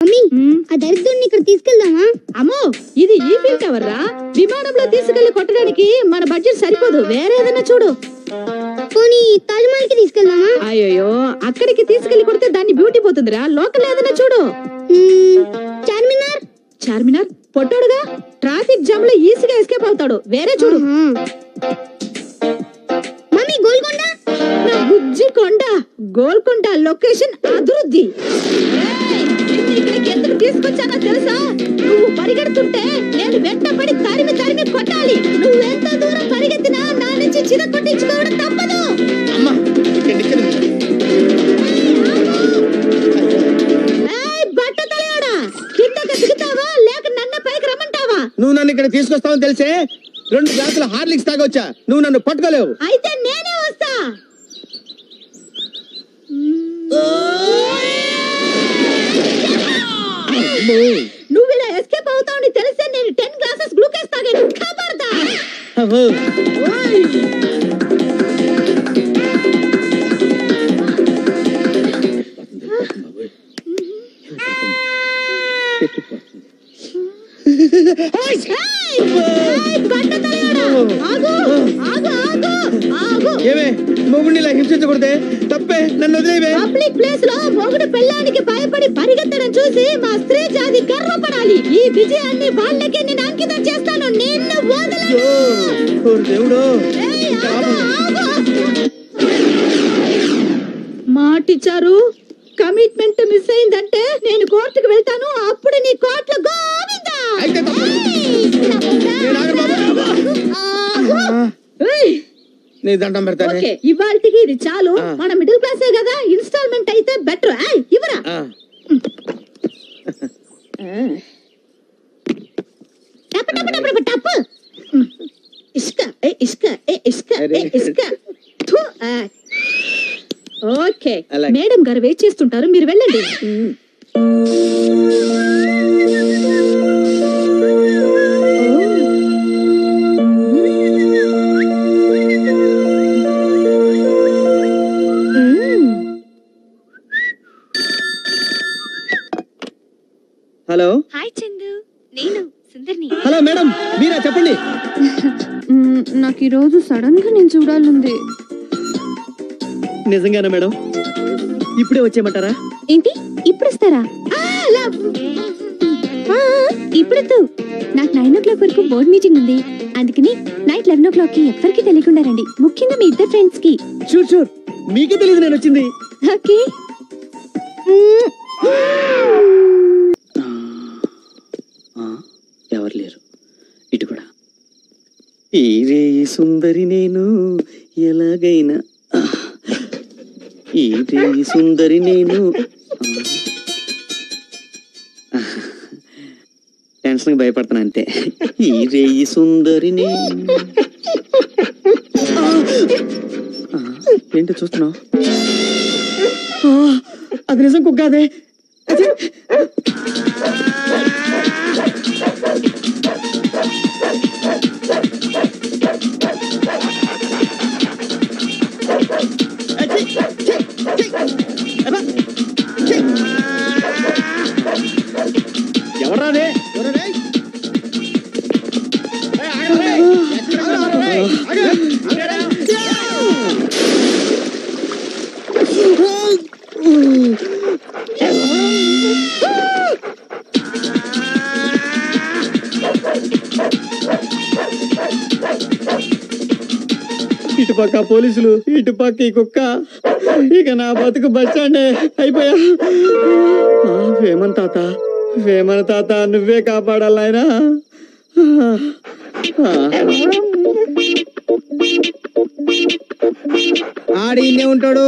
Mummy ఆ దరిద్రుడిని ఇక్కడ తీసుకెళ్దామా? అమ్మో ఇది ఈఫిల్ టవర్ రా. విమానంలో తీసుకెళ్లి కొట్టడానికి మన బడ్జెట్ సరిపోదు, వేరే ఏదైనా చూడు. పోనీ తాజ్ మహల్ కి తీసుకెళ్దామా? అయ్యో అక్కడికి తీసుకెళ్లి కొడితే దాన్ని బ్యూటీ పోతుందిరా. లోకల్ ఏదైనా చూడు. చార్మినార్. చార్మినార్ పొట్టోడుగా, ట్రాఫిక్ జామ్ లో ఈజీగా ఎస్కేప్ అవుతాడు. వేరే చూడు. మమ్మీ గోల్కొండ. నా బుజ్జి కొండ. గోల్కొండ లొకేషన్ అభివృద్ధి. ఇక్కడికి ఎందుకు తీసుకొచ్చానో తెలుసా? నువ్వు పరిగెడుతుంటే నేను వెంటపడి తరిమి తరిమి కొట్టాలి. నువ్వు ఎంత దూరం పరిగెత్తినా నా నుంచి చిర కొట్టించుకోవడం తప్పదు. బట్ట తలయాడా, కిందకి దిగుతావా లేక నన్ను పైకి రమ్మంటావా? నువ్వు నన్ను ఇక్కడ తీసుకొస్తావని తెలిసే 2 గ్లాసుల హార్లిక్స్ తాగొచ్చా. నువ్వు నన్ను పట్టుకోలేవు. అయితే నేనే వస్తా. నువ్వు ఇలా ఎస్కేప్ అవుతావని తెలిసే నేను 10 గ్లాసెస్ గ్లూకోజ్ తాగాను. ఖబర్దార్. ఏమే మొగుడిని ఇలా హింసించకూడదే, తప్పే, నన్ను వదిలేవే. పబ్లిక్ ప్లేస్ లో మొగుడు పెళ్ళానికి భయపడి పరిగెత్తడం చూసి మా స్త్రీ జాతి గర్వపడాలి. ఈ విజయాన్ని వాళ్ళకే నేను అంకితం చేస్తాను. నిన్ను వదలను. దేవుడు మాటిచ్చారు. కమిట్మెంట్ మిస్ అయిందంటే నేను కోర్టుకు వెళ్తాను. అప్పుడు నీ కోర్టులో గోవిందా. నీ దండం పెడతానే. ఓకే ఇవాల్టికి ఇది చాలు. మన మిడిల్ క్లాసే కదా, ఇన్స్టాల్మెంట్ అయితే బెటర్. ఇవరా టప్ ఇసుక ఇసుక ఇసుక ఇసుక. ఓకే మేడం గారు వెయిట్ చేస్తుంటారు, మీరు వెళ్ళండి. హలో. హాయ్ చందు, నేను సుందర్ని. హలో మేడం, మీరా? చెప్పండి. నాకు ఈ రోజు సడన్ గా నేను చూడాలంది. నిజంగానా మేడం? ఇప్పుడే వచ్చేయమంటారా? ఏంటి ఇప్పుడు వస్తారా? ఇప్పుడు నాకు 9 o'clock వరకు బోర్డ్ మీటింగ్ ఉంది. అందుకని నైట్ 11 o'clock కి ఎవరికి తెలియకుండా రండి, ముఖ్యంగా మీ ఇద్దరు ఫ్రెండ్స్ కి. షూర్ షూర్, మీకే తెలియదు నేను వచ్చింది. ఓకే. ఎవరు లేరు ఇటు కూడా. ఈరే సుందరి నేను ఎలాగైనా, ఈరే సుందరి నేను. టెన్షన్ భయపడతాను అంతే. ఈరే సుందరి నేను. ఏంటి చూస్తున్నావు? అది నిజం కుక్కాదే. ఎవరాదే? ఇటుపక్క పోలీసులు, ఇటుపక్క ఈ కుక్క. ఇక నా బతుకు బస్ స్టాండే అయిపోయా. వేమన్ తాత, వేమన తాత, నువ్వే కాపాడాలి ఆయన. ఆడి ఇన్నే ఉంటాడు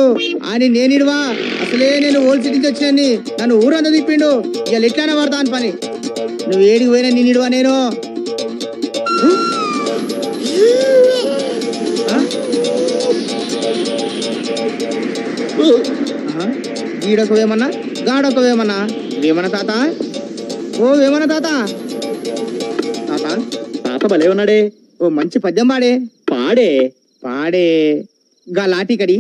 అని నేనిడువా. అసలే నేను ఓల్డ్ సిటీ నుంచి వచ్చినాన్ని, నన్ను ఊరంతా తిప్పిండు. ఇవాళ ఎట్లానే పడతా అని పని. నువ్వు ఏడికి పోయినా నేనిడువా నేను. గీడొక వేమన్నా, గాడొక వేమన్నా. వేమన తాత, ఓ వేమన తాత. తాత తాత భలే ఉన్నాడే. ఓ మంచి పద్యం పాడే. పాడే పాడే. గా లాఠీ కడి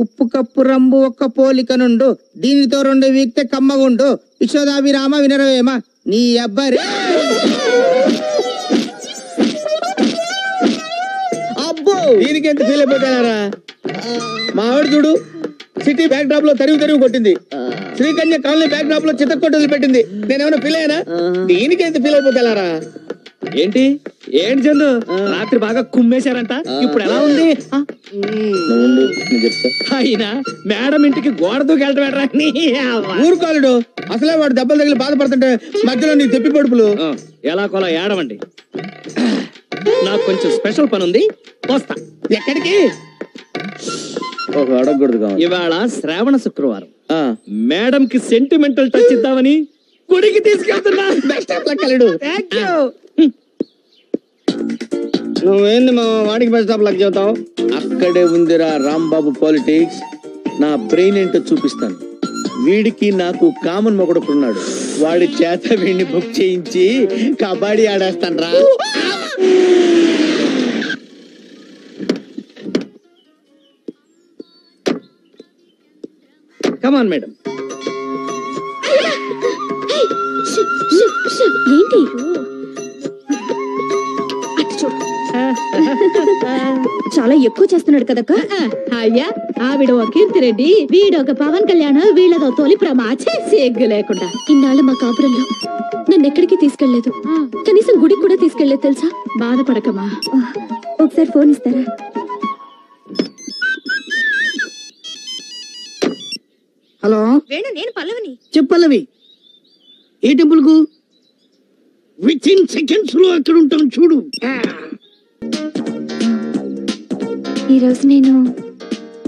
ఉప్పు కప్పు రంబు ఒక్క పోలిక నుండు దీనితో 2 వీక్తే కమ్మగుండు యశోదాభిరామ వినరవేమ నీ అబ్బాయి అబ్బో దీనికి ఎంత ఫీల్ అయిపోతారా? మా ఆవిడ చూడు సిటీ బ్యాక్ డ్రాప్ లో తరివి కొట్టింది, శ్రీకన్య కాలనీ బ్యాక్ డ్రాప్ లో చిత్తకొట్టు పెట్టింది. నేనేమైనా ఫీల్ అయ్యానా? దీనికి ఎంత ఫీల్ అయిపోతారా? ఏంటి చందు రాత్రి బాగా కుమ్మేశారంట, ఇప్పుడు ఎలా ఉంది? అయినా మేడం ఇంటికి గోడ దూకెళ్ళటం ఊరుకోలేడు. అసలే వాడు దెబ్బలు తగిలి బాధపడుతుంటే మధ్యలో నీ తెప్పి పడుపులు. ఎలా కొలా ఏడవండి, నాకు కొంచెం స్పెషల్ పని ఉంది, వస్తా. ఎక్కడికి? అడగకూడదు. ఇవాళ శ్రావణ శుక్రవారం, మేడం కి సెంటిమెంటల్ టచ్ ఇద్దామని గుడికి తీసుకెళ్తున్నా. నువ్వేంది మా వాడికి బెస్ట్ ఆఫ్ లక్ చెబుతావు? అక్కడే ఉందిరా రాంబాబు పాలిటిక్స్. నా బ్రెయిన్ ఏంటో చూపిస్తాను. వీడికి నాకు కామన్ మొగడుకున్నాడు, వాడి చేత వీడిని బుక్ చేయించి కబడ్డీ ఆడేస్తాను రా. Come on madam. ఏంటి చాలా ఎక్కువ చేస్తున్నాడు కదక్క. అయ్యా ఆవిడ ఒక కీర్తిరెడ్డి, వీడొక పవన్ కళ్యాణ్, వీళ్ళదో తొలి ప్రమాచే సిగ్గు లేకుండా. ఇన్నాళ్ళ మా కాపురంలో నన్ను ఎక్కడికి తీసుకెళ్లేదు, కనీసం గుడికి కూడా తీసుకెళ్లేదు తెలుసా. బాధపడకమా, ఒకసారి ఫోన్ ఇస్తారా? హలో వేణు, నేను పల్లవిని. చెప్పల్లవి ఏ టెంపుల్ కు? విత్ ఇన్ సెకండ్స్ లో అక్కడ ఉంటాం చూడు. ఈ రోజు నేను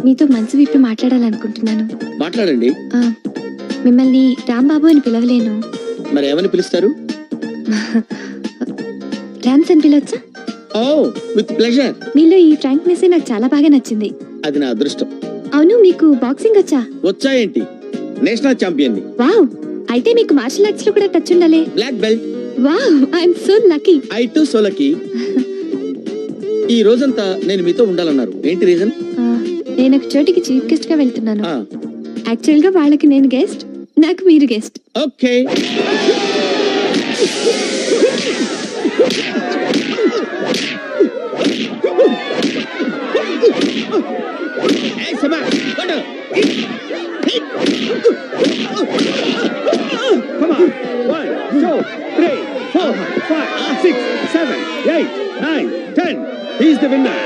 మీతో మనసు విప్పి మాట్లాడాలనుకుంటున్నాను. మాట్లాడండి. మిమ్మల్ని రాంబాబు అని పిలవలేను, మరి ఏమని పిలుస్తారు? రామ్స్ అని పిలవచ్చా? ఓ విత్ ప్లెజర్. మీలో ఈ ఫ్రాంక్నెస్ నాకు చాలా బాగా నచ్చింది. అది నా అదృష్టం. అవును, మీకు బాక్సింగ్ వచ్చా? వచ్చా ఏంటి, నేషనల్ ఛాంపియన్. వావ్, అయితే మీకు మార్షల్ ఆర్ట్స్ లో కూడా టచ్ ఉండాలి. Black belt. Wow, I'm so lucky. I too so lucky. ఈ రోజంతా నేను మీతో ఉండాలన్నారు, ఏంటి రీజన్? నేను ఒక చోటికి చీఫ్ గెస్ట్ గా వెళ్తున్నాను. యాక్చువల్ గా వాళ్ళకి నేను గెస్ట్, నాకు మీరు guest. Okay. Come on. 1, 2, 3, 4, 5, 6, 7, 8, 9, 10. He's the winner.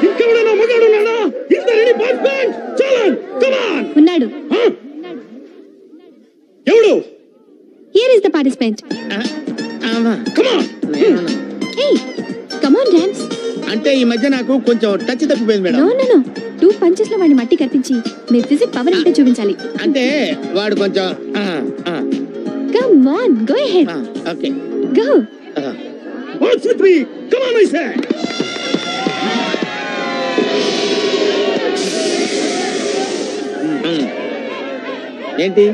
ఇంకెవడైనా మగాడున్నాడా? Is there any participant? Challenge. Come on. ఉన్నాడు. ఎవడు? Here is the participant. Come on. Hey, come on Rams. అంటే ఈ మధ్య నాకు కొంచెం టచ్ తప్పిపోయింది madam. No, no, no. 2 punches లో వాడిని మట్టి కప్పించి మీ ఫిజిక్ పవర్ అంటే చూపించాలి. అంటే వాడు కొంచెం Come on, go ahead. Okay. Go. What's with me? Come on, I say. ఏంటి?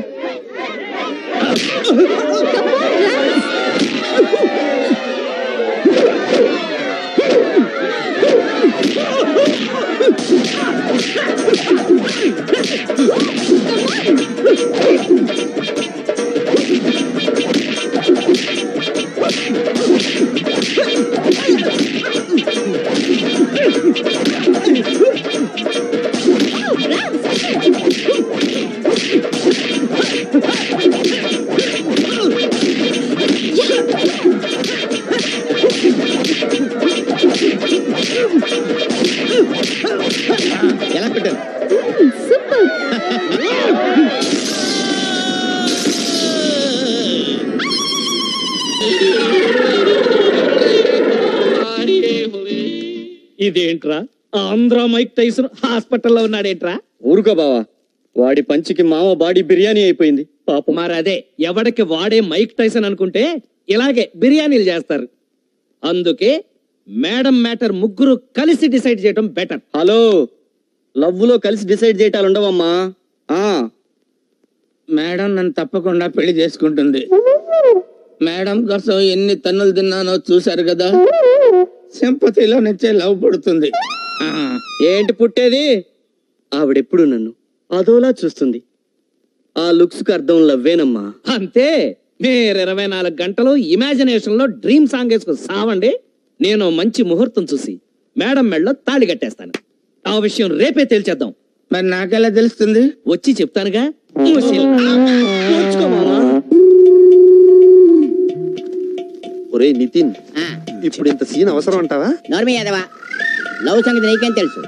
ఎలా పెట్టారు? సూపర్. ఇదేంట్రా, ఆంధ్ర మైక్ టైసన్ హాస్పిటల్లో ఉన్నాడేంట్రా? ఊరుకో బావా, వాడి పంచికి మామ బాడీ బిర్యానీ అయిపోయింది పాపం. మరి అదే, ఎవడికి వాడే మైక్ టైసన్ అనుకుంటే ఇలాగే బిర్యానీలు చేస్తారు. అందుకే మేడం మ్యాటర్ ముగ్గురు కలిసి డిసైడ్ చేయడం బెటర్. హలో, లవ్ లో కలిసి డిసైడ్ చేయటాలు ఉండవమ్మా. మేడం నన్ను తప్పకుండా పెళ్లి చేసుకుంటుంది. మేడం కోసం ఎన్ని తన్నులు తిన్నానో చూశారు కదా. సింపతిలో నుంచే లవ్ పుడుతుంది. ఆ, ఏంటి పుట్టేది? ఆవిడెప్పుడు నన్ను అదోలా చూస్తుంది. ఆ లుక్స్ కు అర్థం లవ్వేనమ్మా. అంతే. మీరు 24 గంటలు ఇమాజినేషన్ లో డ్రీమ్ సాంగ్ వేసుకుని సావండి. నేను మంచి ముహూర్తం చూసి మేడం మెడలో తాళి కట్టేస్తాను. ఆ విషయం రేపే తేల్చేద్దాం. మరి నాకెలా తెలుస్తుంది? వచ్చి చెప్తానుగా. ఒరే నితిన్, ఇప్పుడు ఇంత సీన్ అవసరం అంటావా? నోర్మి యాదవా, లవ్ సంగతి నీకేం తెలుసు?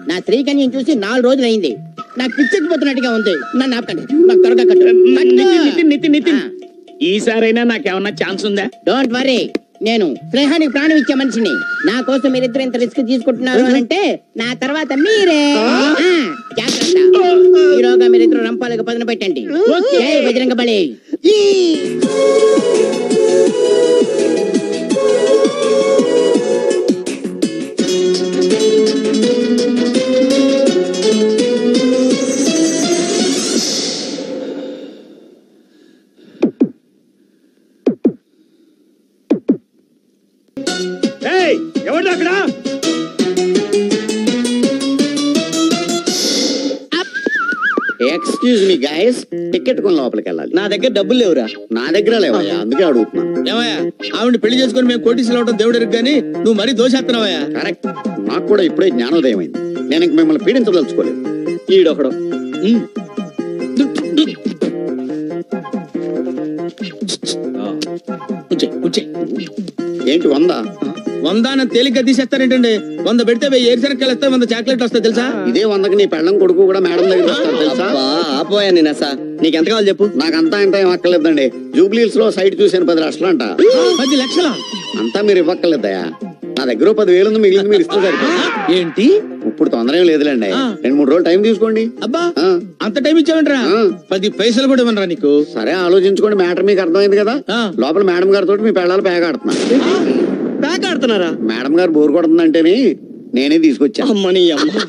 నా స్త్రీకన్యం చూసి 4 రోజులు అయింది. నాకు పిచ్చెక్కిపోతున్నట్టుగా ఉంది. నన్ను ఆపకండి, నాకు త్వరగా కట్టు. నితిన్ ఈసారైనా నాకేమన్నా ఛాన్స్ ఉందా? డోంట్ వరీ, నేను స్నేహానికి ప్రాణం ఇచ్చే మనిషిని. నా కోసం మీరిద్దరు ఇంత రిస్క్ తీసుకుంటున్నారు అని అంటే నా తర్వాత మీరే. జాగ్రత్త, ఈరోగా మీరిద్దరు రంపాలకు పదును పెట్టండి. జై బజరంగ బలి. ఎవరు అక్కడ? ఎక్స్క్యూజ్ మీ గైస్, టికెట్ కొని లోపలికి వెళ్ళాలి. నా దగ్గర డబ్బులు లేవురా. నా దగ్గర లేవయ్యా, అందుకే అడుగుతున్నా. ఏమయ్యా, ఆవిడ పెళ్లి చేసుకుని మేము కోటీసులు అవడం దేవుడికి గానీ నువ్వు మరీ దోషేస్తున్నావయ్యా. కరెక్ట్, నాకు కూడా ఇప్పుడే జ్ఞానోదయం అయింది. నేను ఇంక మిమ్మల్ని పీడించదలుచుకోలేదు. ఈడొకడు ఏంటి 100? 100 తేలిగ్గా తీసేస్తారేంటండి? 100 పెడితే 1000 ఏరుశనక్కాయలు వస్తాయి, 100 చాక్లెట్ వస్తాయి తెలుసా? ఇదే 100కి నీ పెళ్ళం కొడుకు కూడా మేడం దగ్గర వస్తారు తెలుసా? ఆపోయా నేను అసా. నీకెంత కావాలి చెప్పు. నాకంతా ఇంత ఏం అక్కర్లేదండి. జూబ్లీహిల్స్ లో సైట్ చూసాను 10 లక్షలు అంట. 10 లక్షలా? అంతా మీరు ఇవ్వక్కర్లేదయా. నా దగ్గర 10,000 ఉంది, మిగిలింది మీరు ఇస్తే సరిపోతుంది. ఏంటి ఇప్పుడు తొందర ఏం లేదులేండి, 2-3 రోజులు టైం తీసుకోండి. అబ్బా, ఆ. అంత టైం ఇచ్చావంటరా? 10 పైసలు కూడా ఇవ్వనరా నీకు? సరే ఆలోచించుకోండి, మ్యాటర్ మీకు అర్థమైంది కదా. ఆ. లోపల మేడం గారితో మీ పెళ్ళాలు పేక ఆడుతున్నా. ప్యాక్ ఆడుతున్నారా? మేడం గారు బోర్ కొడుతుందంటేనే నేనే తీసుకొచ్చాను. అమ్మని అమ్మ.